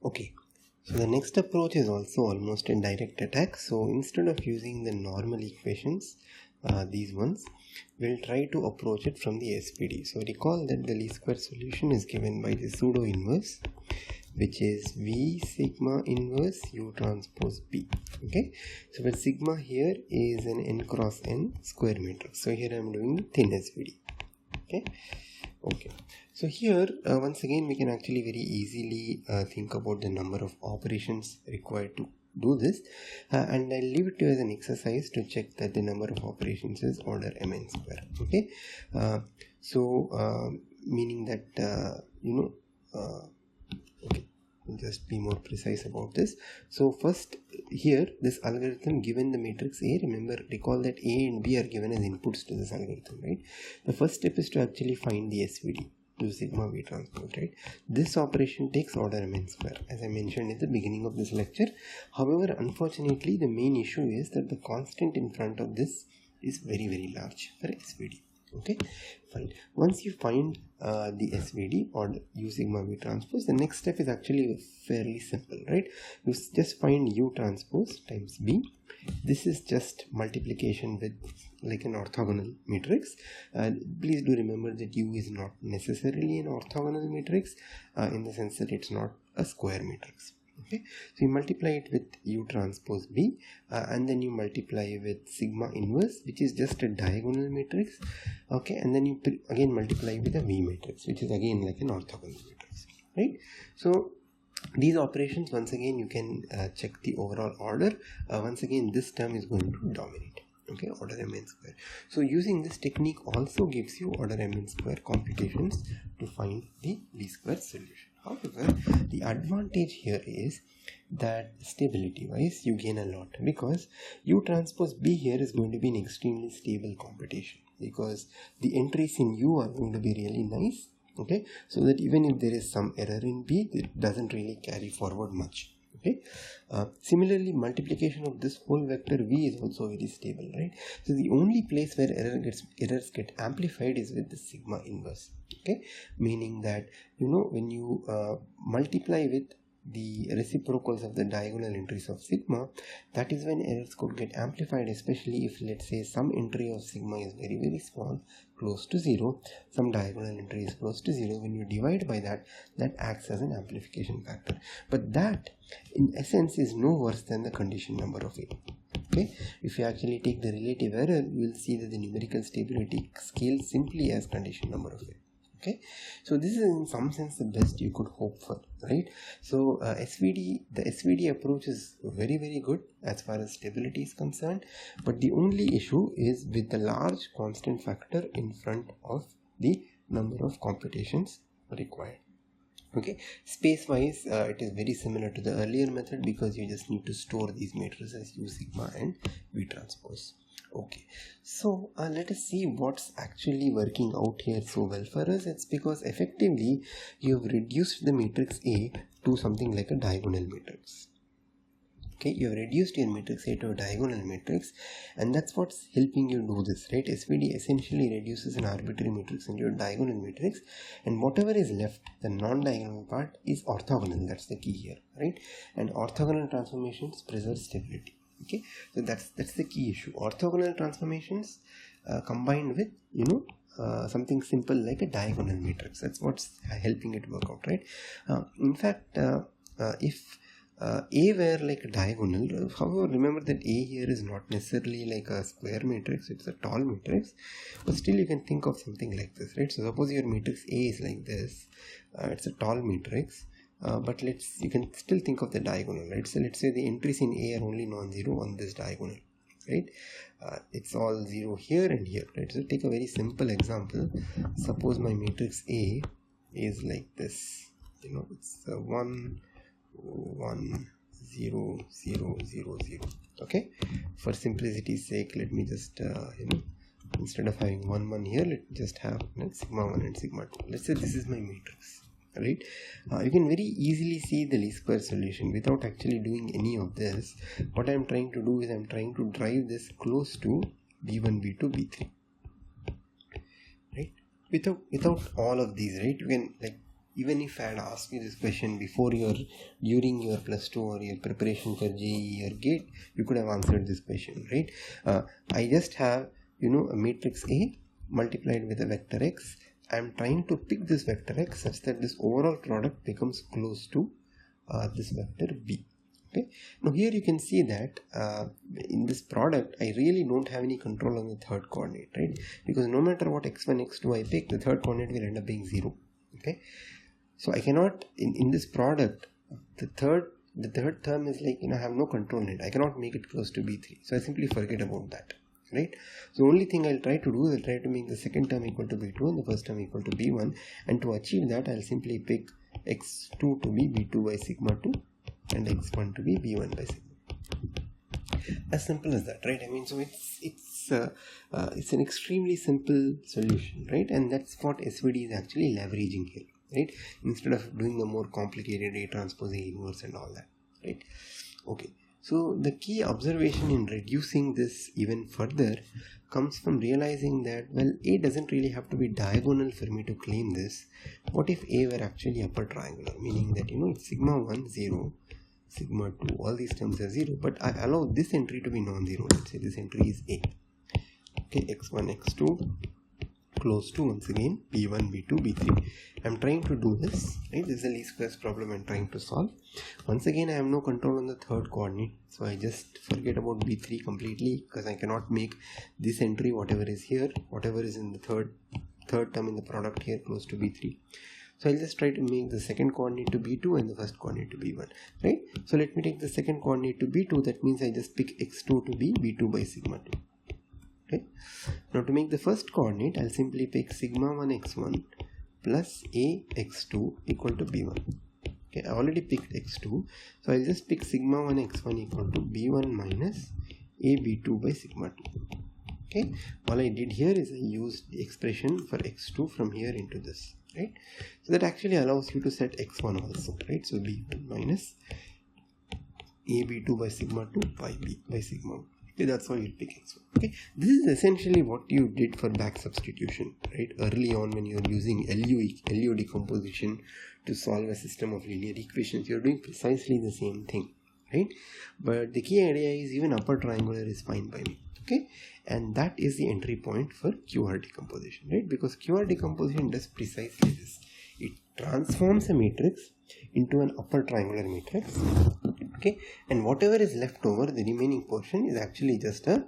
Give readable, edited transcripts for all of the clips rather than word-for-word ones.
Okay, so the next approach is also almost a direct attack. So instead of using the normal equations, these ones, we'll try to approach it from the SPD. So recall that the least square solution is given by the pseudo inverse, which is V sigma inverse U transpose B. Okay, so but sigma here is an n cross n square matrix. So here I am doing the thin SPD. Okay, so here once again we can actually very easily think about the number of operations required to do this, and I'll leave it to you as an exercise to check that the number of operations is order mn square. Okay, meaning that okay, just be more precise about this. So first, here this algorithm, given the matrix A, recall that A and B are given as inputs to this algorithm, right? The first step is to actually find the SVD to sigma V transpose, right? This operation takes order mn square, as I mentioned at the beginning of this lecture. However, unfortunately, the main issue is that the constant in front of this is very, very large for SVD. Okay, fine. Once you find the SVD or U sigma V transpose, the next step is actually fairly simple, right? You just find U transpose times B. This is just multiplication with like an orthogonal matrix. Please do remember that U is not necessarily an orthogonal matrix in the sense that it's not a square matrix. Okay, so you multiply it with U transpose B, and then you multiply with sigma inverse, which is just a diagonal matrix. Okay, and then you again multiply with a V matrix, which is again like an orthogonal matrix, right? So these operations, once again you can check the overall order. Once again this term is going to dominate. Okay, order mn square. So using this technique also gives you order mn square computations to find the least square solution. However, the advantage here is that stability wise you gain a lot, because U transpose B here is going to be an extremely stable computation, because the entries in U are going to be really nice. Okay, so that even if there is some error in B, it doesn't really carry forward much. Okay, similarly, multiplication of this whole vector V is also very stable, right? So the only place where errors get amplified is with the sigma inverse. Okay, meaning that when you multiply with the reciprocals of the diagonal entries of sigma, that is when errors could get amplified, especially if, let's say, some entry of sigma is very, very small, close to 0, some diagonal entry is close to 0. When you divide by that, that acts as an amplification factor. But that in essence is no worse than the condition number of A. Okay, if you actually take the relative error, you will see that the numerical stability scales simply as condition number of A. Okay, so this is in some sense the best you could hope for, right? So the SVD approach is very, very good as far as stability is concerned, but the only issue is with the large constant factor in front of the number of computations required. Okay, space wise it is very similar to the earlier method, because you just need to store these matrices U sigma and V transpose. Okay, so let us see what's actually working out here so well for us. It's because effectively you have reduced the matrix A to something like a diagonal matrix. Okay, you have reduced your matrix A to a diagonal matrix, and that's what's helping you do this, right? SVD essentially reduces an arbitrary matrix into a diagonal matrix, and whatever is left, the non-diagonal part, is orthogonal. That's the key here, right? And orthogonal transformations preserve stability. Okay, so that's the key issue. Orthogonal transformations combined with something simple like a diagonal matrix. That's what's helping it work out, right? In fact, if A were like a diagonal, however, remember that A here is not necessarily like a square matrix, it's a tall matrix, but still you can think of something like this, right? So suppose your matrix A is like this, it's a tall matrix, but you can still think of the diagonal, right? So let's say the entries in A are only non-zero on this diagonal, right? It's all 0 here and here, right? So take a very simple example. Suppose my matrix A is like this, it's 1 1 0 0 0 0. Okay, for simplicity's sake, let me just instead of having 1 1 here, let's just have sigma 1 and sigma 2. Let's say this is my matrix, right? You can very easily see the least square solution without actually doing any of this. What I'm trying to do is I'm trying to drive this close to b1 b2 b3, right? Without all of these, right? You can even if I had asked you this question during your plus 2 or your preparation for JEE or GATE, you could have answered this question, right? I just have, a matrix A multiplied with a vector X. I am trying to pick this vector X such that this overall product becomes close to this vector B. Okay. Now here you can see that in this product I really don't have any control on the third coordinate, right? Because no matter what x1, x2 I pick, the third coordinate will end up being 0. Okay. So I cannot, in this product, the third term is like, I have no control in it. I cannot make it close to B3. So I simply forget about that, right? So the only thing I'll try to do is I'll try to make the second term equal to B2 and the first term equal to B1. And to achieve that, I'll simply pick x2 to be B2 by sigma 2 and x1 to be B1 by sigma. As simple as that, right? I mean, so it's an extremely simple solution, right? And that's what SVD is actually leveraging here, right? Instead of doing the more complicated A transpose A inverse and all that, right? Okay. So the key observation in reducing this even further comes from realizing that, well, A doesn't really have to be diagonal for me to claim this. What if A were actually upper triangular, meaning that, it's sigma 1, 0, sigma 2, all these terms are 0, but I allow this entry to be non-zero. Let's say this entry is A. Okay, x1, x2, close to, once again, b1, b2, b3. I'm trying to do this, right? This is the least squares problem I'm trying to solve. Once again, I have no control on the third coordinate, so I just forget about b3 completely, because I cannot make this entry, whatever is here, whatever is in the third term in the product here, close to b3. So I'll just try to make the second coordinate to b2 and the first coordinate to b1, right? So let me take the second coordinate to b2. That means I just pick x2 to be b2 by sigma 2. Okay. Now to make the first coordinate, I'll simply pick sigma 1 x1 plus a x2 equal to b1. Okay, I already picked x2, so I'll just pick sigma 1 x1 equal to b1 minus a b2 by sigma 2. Okay, all I did here is I used the expression for x2 from here into this, right? So that actually allows you to set x1 also, right? So b1 minus a b2 by sigma 2 by b by sigma 1. Okay, that's why you pick x1. Okay, this is essentially what you did for back substitution, right? Early on, when you're using LU decomposition to solve a system of linear equations, you're doing precisely the same thing, right? But the key idea is even upper triangular is fine by me. Okay, and that is the entry point for QR decomposition, right? Because QR decomposition does precisely this. It transforms a matrix into an upper triangular matrix. Okay, and whatever is left over, the remaining portion, is actually just a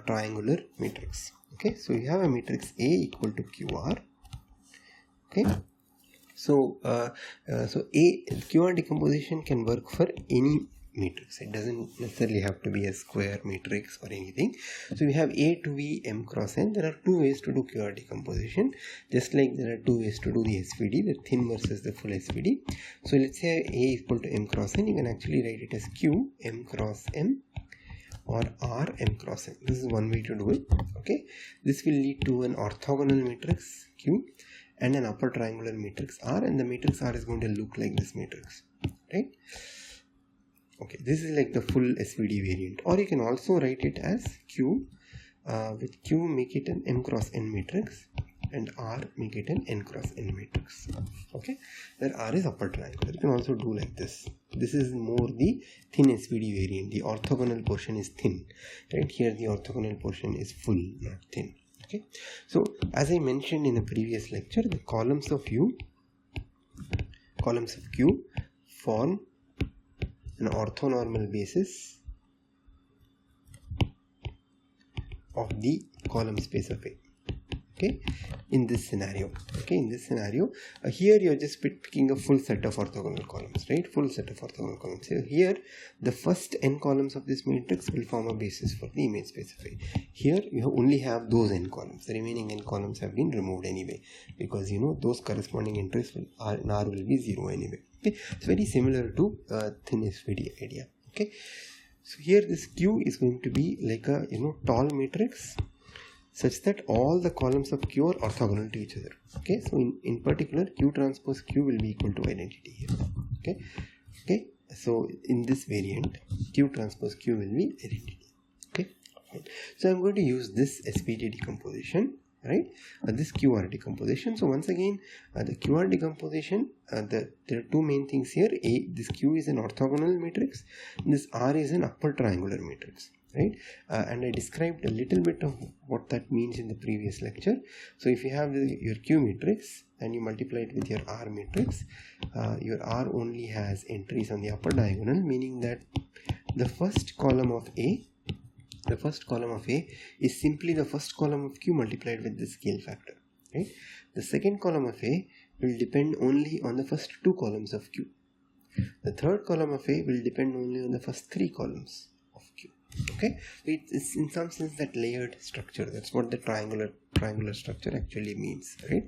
triangular matrix. Okay, so you have a matrix A equal to QR. Okay, so QR decomposition can work for any matrix. It doesn't necessarily have to be a square matrix or anything. So we have A to be M cross N. There are two ways to do QR decomposition, just like there are two ways to do the SVD, the thin versus the full SVD. So let's say A equal to M cross N. You can actually write it as Q M cross M or R M cross N. This is one way to do it. Okay, this will lead to an orthogonal matrix Q and an upper triangular matrix R, and the matrix R is going to look like this matrix, right? Okay, this is like the full SVD variant, or you can also write it as Q, with Q make it an M cross N matrix and R make it an N cross N matrix. Okay, where R is upper triangular. You can also do like this. This is more the thin SVD variant. The orthogonal portion is thin, right? Here the orthogonal portion is full, not thin. Okay, so as I mentioned in a previous lecture, the columns of Q form an orthonormal basis of the column space of A. Okay, in this scenario, here you're just picking a full set of orthogonal columns, right? Full set of orthogonal columns. So here the first n columns of this matrix will form a basis for the image space of A. Here you only have those n columns. The remaining n columns have been removed anyway, because those corresponding entries in R will be 0 anyway. Okay, it's very similar to thin SVD idea. Okay, so here this Q is going to be like a tall matrix, such that all the columns of Q are orthogonal to each other. Okay, so in particular, Q transpose Q will be equal to identity here. Okay, so in this variant, Q transpose Q will be identity. Okay, so I'm going to use this SVD decomposition right? This QR decomposition. So once again, the QR decomposition, there are two main things here. This Q is an orthogonal matrix, and this R is an upper triangular matrix, right? And I described a little bit of what that means in the previous lecture. So if you have your Q matrix and you multiply it with your R matrix, your R only has entries on the upper diagonal, meaning that the first column of A is simply the first column of Q multiplied with the scale factor, right? The second column of A will depend only on the first two columns of Q. The third column of A will depend only on the first three columns of Q. Okay, it's in some sense that layered structure. That's what the triangular structure actually means, right?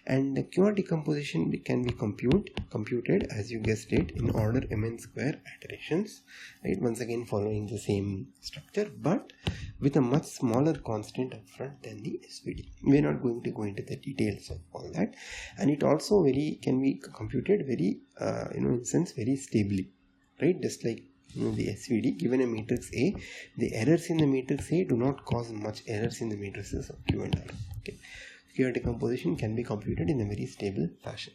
And the QR decomposition can be computed, as you guessed it, in order mn square iterations, right? Once again following the same structure, but with a much smaller constant up front than the SVD. We're not going to go into the details of all that, and it also can be computed very in a sense very stably, right? Just like the SVD, given a matrix A, the errors in the matrix A do not cause much errors in the matrices of Q and R. Okay, QR decomposition can be computed in a very stable fashion.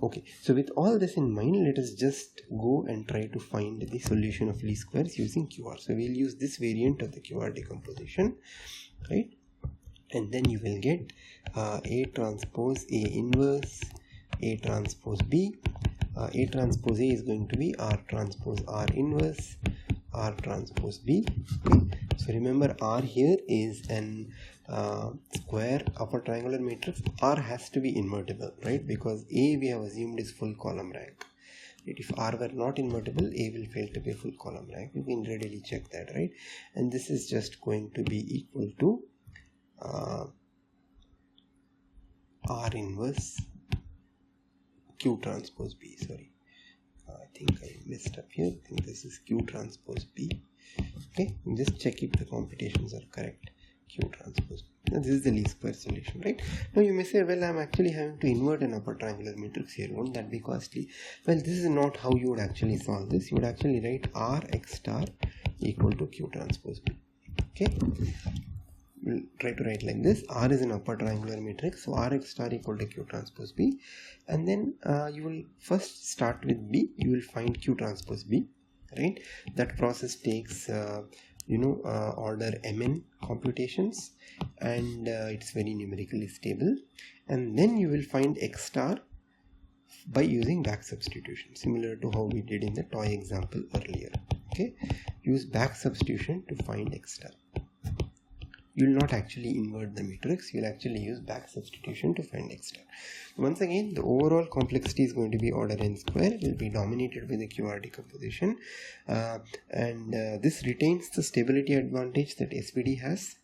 Okay, so with all this in mind, let us just go and try to find the solution of least squares using QR. So we'll use this variant of the QR decomposition, right? And then you will get A transpose A inverse A transpose B. A transpose A is going to be R transpose R inverse R transpose B. Okay. So remember, R here is an square upper triangular matrix. R has to be invertible, right? Because A we have assumed is full column rank. If R were not invertible, A will fail to be full column rank. You can readily check that, right? And this is just going to be equal to R inverse Q transpose B. Sorry, I think I messed up here. I think this is Q transpose B. Okay, just check if the computations are correct. Q transpose B. Now this is the least square solution, right? Now you may say, well, I'm actually having to invert an upper triangular matrix here. Won't that be costly? Well, this is not how you would actually solve this. You would actually write R x star equal to Q transpose B. Okay. We'll try to write like this. R is an upper triangular matrix, so Rx star equal to Q transpose B, and then you will first start with B. You will find Q transpose B, right? That process takes order mn computations, and it's very numerically stable. And then you will find X star by using back substitution, similar to how we did in the toy example earlier. Okay, use back substitution to find X star. You will not actually invert the matrix, you will actually use back substitution to find X star. Once again, the overall complexity is going to be order n square, will be dominated with the QR decomposition, and this retains the stability advantage that SVD has.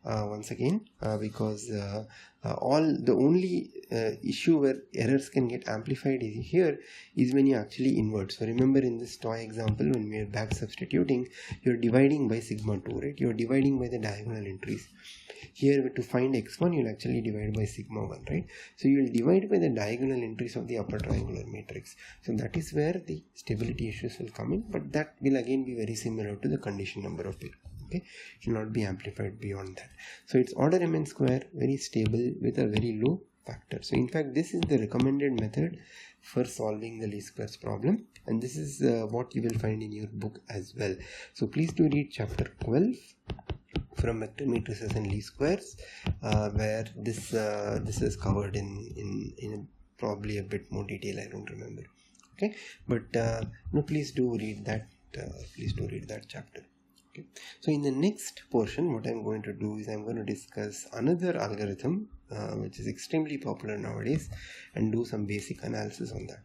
Once again, because the only issue where errors can get amplified here is when you actually invert. So remember, in this toy example, when we are back substituting, you're dividing by sigma 2, right? You're dividing by the diagonal entries. Here, to find x1, you'll actually divide by sigma 1, right? So you'll divide by the diagonal entries of the upper triangular matrix. So that is where the stability issues will come in, but that will again be very similar to the condition number of people. Okay, it will not be amplified beyond that. So it's order mn square, very stable with a very low factor. So in fact, this is the recommended method for solving the least squares problem, and this is what you will find in your book as well. So please do read chapter 12 from vector matrices and least squares, where this is covered in probably a bit more detail. I don't remember. Okay, but please do read that. Please do read that chapter. Okay. So in the next portion, what I'm going to do is I'm going to discuss another algorithm which is extremely popular nowadays, and do some basic analysis on that.